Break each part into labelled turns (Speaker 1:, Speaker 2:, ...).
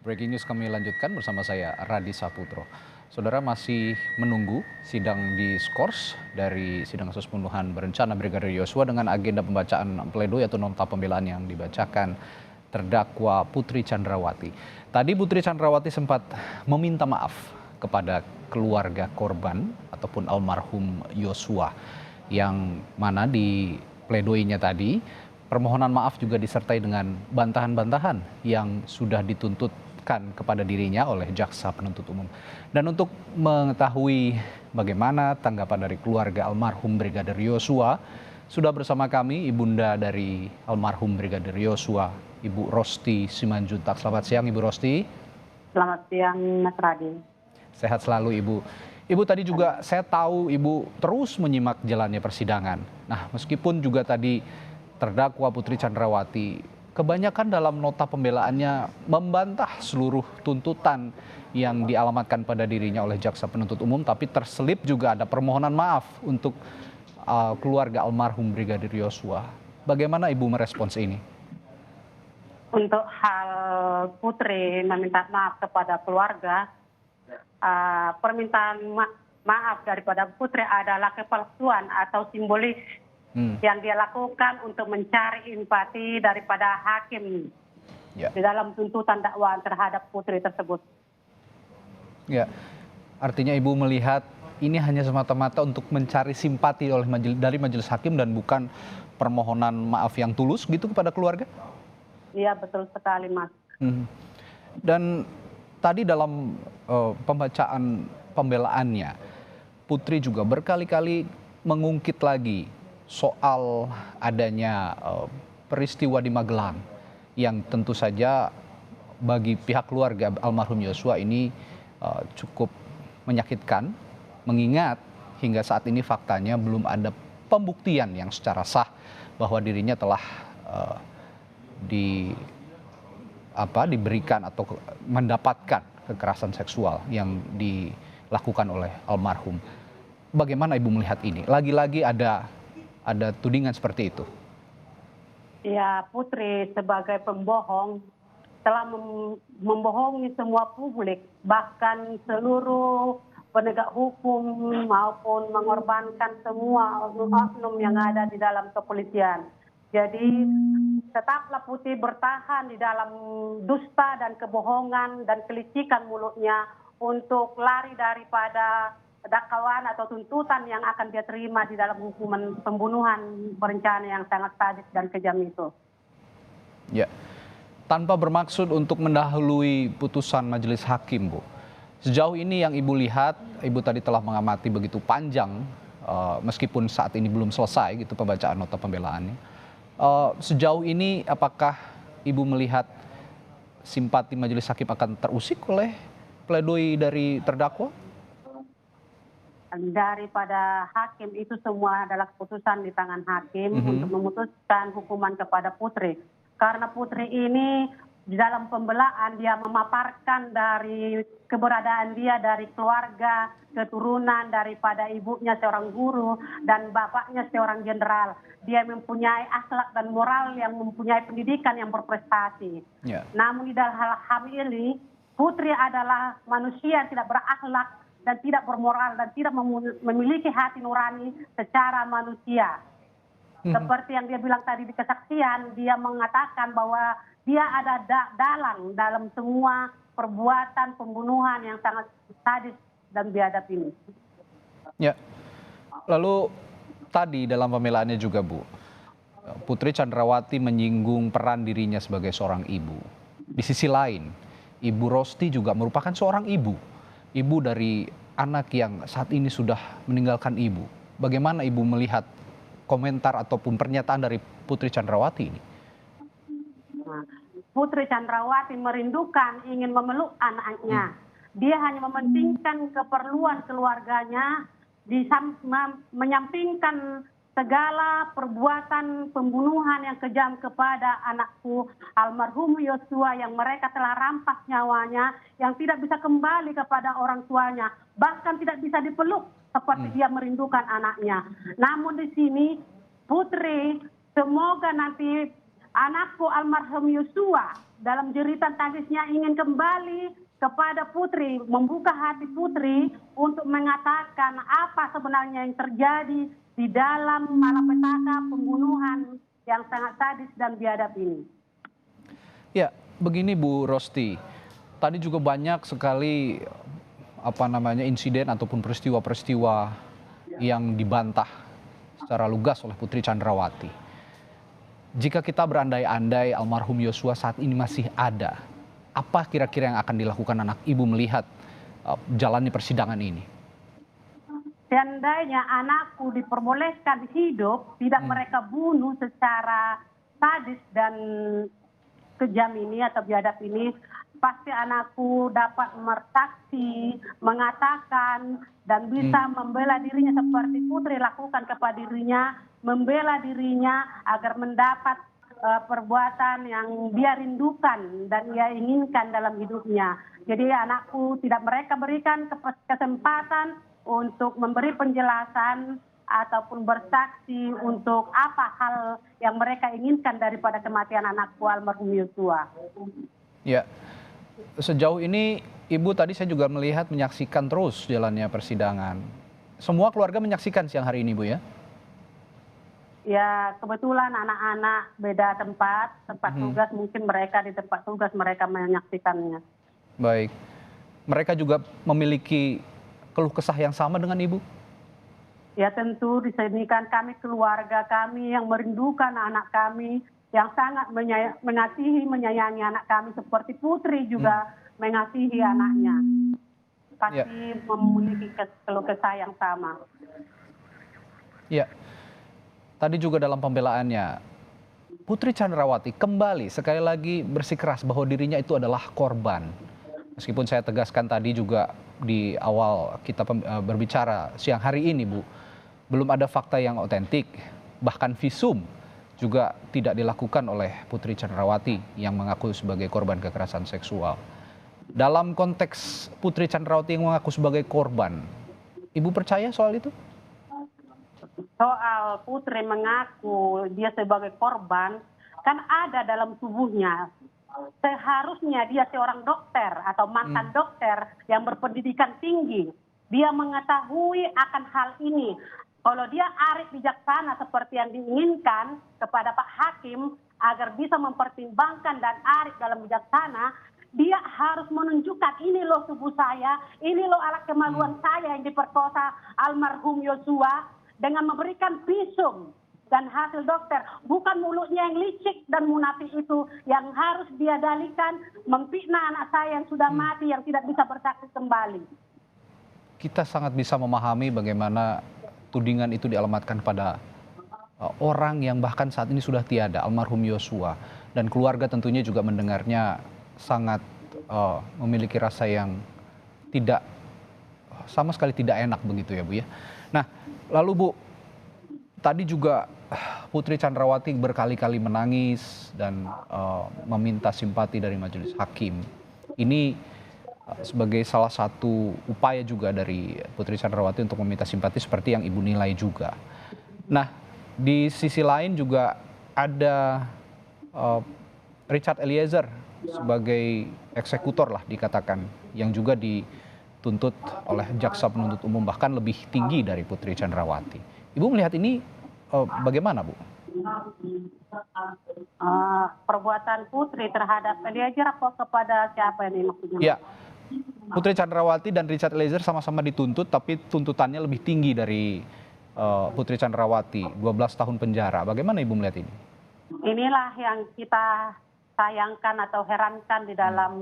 Speaker 1: Breaking news kami lanjutkan bersama saya Radi Saputro. Saudara masih menunggu sidang di Skors dari sidang kasus pembunuhan berencana Brigadir Yosua dengan agenda pembacaan pledoi atau nota pembelaan yang dibacakan terdakwa Putri Chandrawati. Tadi Putri Chandrawati sempat meminta maaf kepada keluarga korban ataupun almarhum Yosua, yang mana di pledoinya tadi permohonan maaf juga disertai dengan bantahan-bantahan yang sudah dituntutkan kepada dirinya oleh jaksa penuntut umum. Dan untuk mengetahui bagaimana tanggapan dari keluarga almarhum Brigadir Yosua, sudah bersama kami ibunda dari almarhum Brigadir Yosua, Ibu Rosti Simanjuntak. Selamat siang Ibu Rosti.
Speaker 2: Selamat siang, Mas Radin.
Speaker 1: Sehat selalu Ibu. Ibu, tadi juga saya tahu Ibu terus menyimak jalannya persidangan. Nah, meskipun juga tadi terdakwa Putri Chandrawati kebanyakan dalam nota pembelaannya membantah seluruh tuntutan yang dialamatkan pada dirinya oleh jaksa penuntut umum, tapi terselip juga ada permohonan maaf untuk keluarga almarhum Brigadir Yosua. Bagaimana Ibu merespons ini?
Speaker 2: Untuk hal Putri meminta maaf kepada keluarga, permintaan maaf daripada Putri adalah kepalsuan atau simbolis yang dia lakukan untuk mencari empati daripada hakim di dalam tuntutan dakwaan terhadap Putri tersebut.
Speaker 1: Ya, artinya Ibu melihat ini hanya semata-mata untuk mencari simpati dari majelis hakim dan bukan permohonan maaf yang tulus gitu kepada keluarga?
Speaker 2: Iya, betul sekali, Mas.
Speaker 1: Dan tadi dalam pembacaan pembelaannya, Putri juga berkali-kali mengungkit lagi soal adanya peristiwa di Magelang yang tentu saja bagi pihak keluarga almarhum Yosua ini cukup menyakitkan, mengingat hingga saat ini faktanya belum ada pembuktian yang secara sah bahwa dirinya telah diberikan atau mendapatkan kekerasan seksual yang dilakukan oleh almarhum. Bagaimana Ibu melihat ini? Lagi-lagi ada tudingan seperti itu.
Speaker 2: Ya, Putri sebagai pembohong telah membohongi semua publik, bahkan seluruh penegak hukum maupun mengorbankan semua oknum yang ada di dalam kepolisian. Jadi tetaplah Putri bertahan di dalam dusta dan kebohongan dan kelicikan mulutnya untuk lari daripada dakwaan atau tuntutan yang akan dia terima di dalam hukuman pembunuhan berencana yang sangat sadis dan kejam itu.
Speaker 1: Ya, tanpa bermaksud untuk mendahului putusan majelis hakim, Bu. Sejauh ini yang Ibu lihat, Ibu tadi telah mengamati begitu panjang, meskipun saat ini belum selesai gitu pembacaan nota pembelaannya. Sejauh ini apakah Ibu melihat simpati majelis hakim akan terusik oleh pledoi dari terdakwa?
Speaker 2: Daripada hakim itu semua adalah keputusan di tangan hakim untuk memutuskan hukuman kepada Putri. Karena Putri ini di dalam pembelaan dia memaparkan dari keberadaan dia dari keluarga, keturunan daripada ibunya seorang guru dan bapaknya seorang jenderal. Dia mempunyai akhlak dan moral yang mempunyai pendidikan yang berprestasi. Namun di dalam hal ini Putri adalah manusia yang tidak berakhlak dan tidak bermoral dan tidak memiliki hati nurani secara manusia. Seperti yang dia bilang tadi di kesaksian, dia mengatakan bahwa dia ada dalang dalam semua perbuatan pembunuhan yang sangat sadis dan biadab ini.
Speaker 1: Ya, lalu tadi dalam pembelaannya juga, Bu, Putri Chandrawati menyinggung peran dirinya sebagai seorang ibu. Di sisi lain, Ibu Rosti juga merupakan seorang ibu dari anak yang saat ini sudah meninggalkan ibu. Bagaimana Ibu melihat komentar ataupun pernyataan dari Putri Chandrawati ini?
Speaker 2: Putri Chandrawati merindukan, ingin memeluk anaknya. Dia hanya mementingkan keperluan keluarganya, menyampingkan segala perbuatan pembunuhan yang kejam kepada anakku almarhum Yosua yang mereka telah rampas nyawanya, yang tidak bisa kembali kepada orang tuanya, bahkan tidak bisa dipeluk seperti dia merindukan anaknya. Namun di sini Putri semoga nanti anakku almarhum Yosua dalam jeritan tangisnya ingin kembali kepada Putri, membuka hati Putri untuk mengatakan apa sebenarnya yang terjadi di dalam malapetaka pembunuhan yang sangat sadis dan biadab ini.
Speaker 1: Ya, begini Bu Rosti, tadi juga banyak sekali insiden ataupun peristiwa-peristiwa yang dibantah secara lugas oleh Putri Chandrawati. Jika kita berandai-andai almarhum Yosua saat ini masih ada, apa kira-kira yang akan dilakukan anak ibu melihat jalannya persidangan ini?
Speaker 2: Seandainya anakku diperbolehkan hidup, tidak mereka bunuh secara sadis dan kejam ini atau biadab ini, pasti anakku dapat bersaksi, mengatakan dan bisa membela dirinya seperti Putri lakukan kepada dirinya, membela dirinya agar mendapat perbuatan yang dia rindukan dan dia inginkan dalam hidupnya. Jadi anakku tidak mereka berikan kesempatan untuk memberi penjelasan ataupun bersaksi untuk apa hal yang mereka inginkan daripada kematian anakku almarhum Yosua.
Speaker 1: Ya, sejauh ini Ibu tadi saya juga melihat menyaksikan terus jalannya persidangan. Semua keluarga menyaksikan siang hari ini Bu ya?
Speaker 2: Ya, kebetulan anak-anak beda tempat tugas, mungkin mereka di tempat tugas mereka menyaksikannya.
Speaker 1: Baik. Mereka juga memiliki keluh kesah yang sama dengan Ibu?
Speaker 2: Ya tentu di sini kan kami keluarga kami yang merindukan anak kami, yang sangat mengasihi, menyayangi anak kami seperti Putri juga mengasihi anaknya. Pasti memiliki keluh kesah yang sama.
Speaker 1: Ya. Tadi juga dalam pembelaannya, Putri Chandrawati kembali sekali lagi bersikeras bahwa dirinya itu adalah korban. Meskipun saya tegaskan tadi juga di awal kita berbicara siang hari ini Bu, belum ada fakta yang otentik, bahkan visum juga tidak dilakukan oleh Putri Chandrawati yang mengaku sebagai korban kekerasan seksual. Dalam konteks Putri Chandrawati yang mengaku sebagai korban, Ibu percaya soal itu?
Speaker 2: Soal Putri mengaku dia sebagai korban, kan ada dalam tubuhnya. Seharusnya dia seorang dokter atau mantan dokter yang berpendidikan tinggi. Dia mengetahui akan hal ini. Kalau dia arif bijaksana seperti yang diinginkan kepada Pak Hakim agar bisa mempertimbangkan dan arif dalam bijaksana, dia harus menunjukkan ini loh tubuh saya, ini loh alat kemaluan saya yang diperkosa almarhum Yosua, dengan memberikan visum dan hasil dokter. Bukan mulutnya yang licik dan munafik itu yang harus dia dalikan memfitnah anak saya yang sudah mati, yang tidak bisa bersaksi kembali.
Speaker 1: Kita sangat bisa memahami bagaimana tudingan itu dialamatkan pada orang yang bahkan saat ini sudah tiada, almarhum Yosua. Dan keluarga tentunya juga mendengarnya sangat memiliki rasa yang tidak, sama sekali tidak enak begitu ya Bu ya. Nah, lalu Bu, tadi juga Putri Chandrawati berkali-kali menangis dan meminta simpati dari majelis hakim. Ini sebagai salah satu upaya juga dari Putri Chandrawati untuk meminta simpati seperti yang Ibu nilai juga. Nah, di sisi lain juga ada Richard Eliezer sebagai eksekutor lah dikatakan, yang juga dituntut oleh jaksa penuntut umum bahkan lebih tinggi dari Putri Chandrawati. Ibu melihat ini bagaimana Bu?
Speaker 2: Perbuatan Putri terhadap Eliezer apa kepada siapa ini maksudnya?
Speaker 1: Ya, Putri Chandrawati dan Richard Eliezer sama-sama dituntut, tapi tuntutannya lebih tinggi dari Putri Chandrawati, 12 tahun penjara. Bagaimana Ibu melihat ini?
Speaker 2: Inilah yang kita sayangkan atau herankan di dalam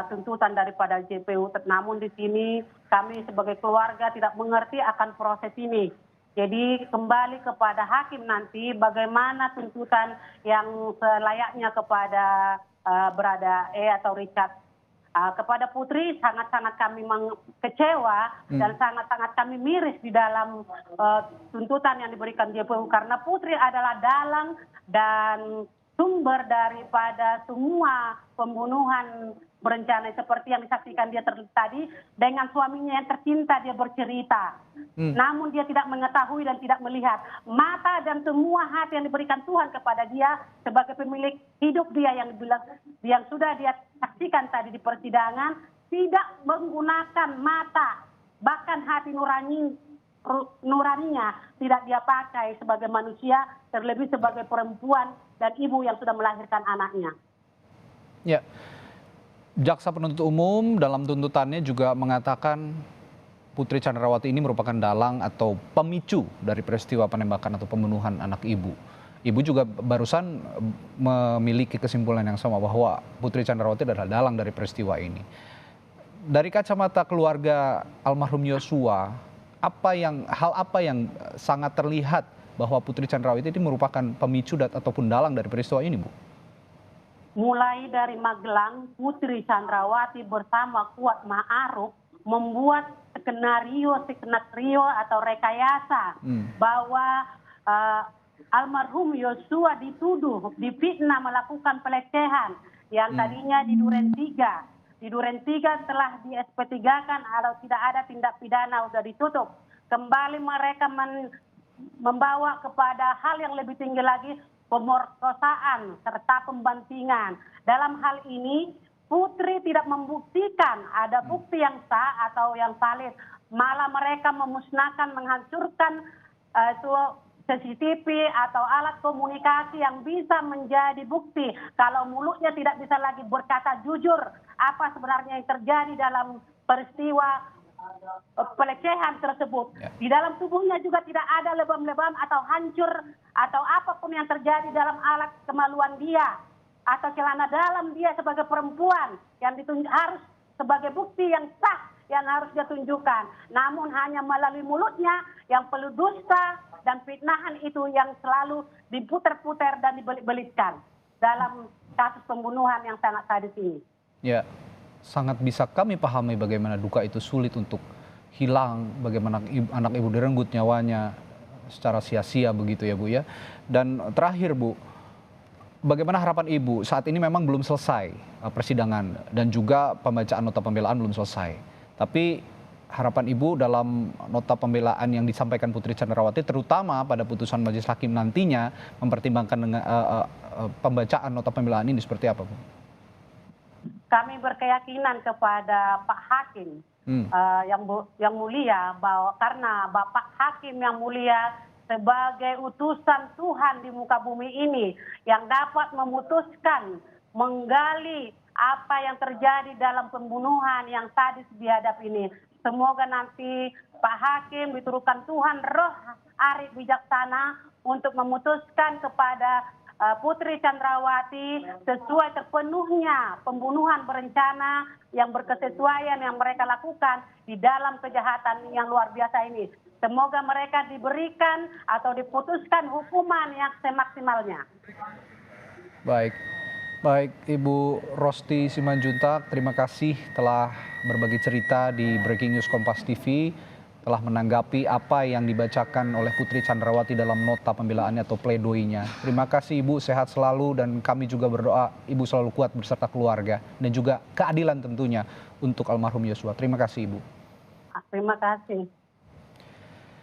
Speaker 2: tuntutan daripada JPU. Namun di sini kami sebagai keluarga tidak mengerti akan proses ini. Jadi kembali kepada hakim nanti bagaimana tuntutan yang selayaknya kepada berada atau Richard. Kepada Putri sangat-sangat kami kecewa dan sangat-sangat kami miris di dalam tuntutan yang diberikan JPU karena Putri adalah dalang dan sumber daripada semua pembunuhan berencana seperti yang disaksikan dia tadi dengan suaminya yang tercinta dia bercerita. Namun dia tidak mengetahui dan tidak melihat mata dan semua hati yang diberikan Tuhan kepada dia sebagai pemilik hidup dia yang sudah dia saksikan tadi di persidangan, tidak menggunakan mata, bahkan hati nuraninya tidak dia pakai sebagai manusia, terlebih sebagai perempuan dan ibu yang sudah melahirkan anaknya.
Speaker 1: Ya. Jaksa penuntut umum dalam tuntutannya juga mengatakan Putri Chandrawati ini merupakan dalang atau pemicu dari peristiwa penembakan atau pembunuhan anak ibu. Ibu juga barusan memiliki kesimpulan yang sama bahwa Putri Chandrawati adalah dalang dari peristiwa ini. Dari kacamata keluarga almarhum Yosua, hal apa yang sangat terlihat bahwa Putri Chandrawati ini merupakan pemicu ataupun dalang dari peristiwa ini, Bu?
Speaker 2: Mulai dari Magelang, Putri Chandrawati bersama Kuat Ma'aruf membuat skenario atau rekayasa bahwa almarhum Yosua difitnah melakukan pelecehan yang tadinya di Duren 3. Di Duren 3 telah di SP3-kan atau tidak ada tindak pidana, sudah ditutup. Kembali mereka membawa kepada hal yang lebih tinggi lagi, pemerkosaan serta pembantingan. Dalam hal ini Putri tidak membuktikan ada bukti yang sah atau yang valid. Malah mereka memusnahkan, menghancurkan CCTV atau alat komunikasi yang bisa menjadi bukti. Kalau mulutnya tidak bisa lagi berkata jujur apa sebenarnya yang terjadi dalam peristiwa pelecehan tersebut. Di dalam tubuhnya juga tidak ada lebam-lebam atau hancur atau apapun yang terjadi dalam alat kemaluan dia atau celana dalam dia sebagai perempuan yang harus sebagai bukti yang sah yang harus dia tunjukkan. Namun hanya melalui mulutnya yang penuh dusta dan fitnahan itu yang selalu diputer-puter dan dibelit-belitkan dalam kasus pembunuhan yang sangat sadis ini. Ya.
Speaker 1: Sangat bisa kami pahami bagaimana duka itu sulit untuk hilang, bagaimana anak ibu direnggut nyawanya secara sia-sia begitu ya Bu ya. Dan terakhir Bu, bagaimana harapan Ibu? Saat ini memang belum selesai persidangan dan juga pembacaan nota pembelaan belum selesai. Tapi harapan Ibu dalam nota pembelaan yang disampaikan Putri Chandrawati terutama pada putusan majelis hakim nantinya mempertimbangkan dengan pembacaan nota pembelaan ini seperti apa Bu?
Speaker 2: Kami berkeyakinan kepada Pak Hakim yang mulia bahwa karena Bapak Hakim yang mulia sebagai utusan Tuhan di muka bumi ini yang dapat memutuskan, menggali apa yang terjadi dalam pembunuhan yang sadis biadab ini. Semoga nanti Pak Hakim diturunkan Tuhan roh arif bijaksana untuk memutuskan kepada Putri Chandrawati sesuai terpenuhnya pembunuhan berencana yang berkesesuaian yang mereka lakukan di dalam kejahatan yang luar biasa ini. Semoga mereka diberikan atau diputuskan hukuman yang semaksimalnya.
Speaker 1: Baik Ibu Rosti Simanjuntak, terima kasih telah berbagi cerita di Breaking News Kompas TV. Telah menanggapi apa yang dibacakan oleh Putri Chandrawati dalam nota pembelaannya atau pledoinya. Terima kasih Ibu, sehat selalu dan kami juga berdoa Ibu selalu kuat beserta keluarga dan juga keadilan tentunya untuk almarhum Yosua. Terima kasih Ibu.
Speaker 2: Terima kasih.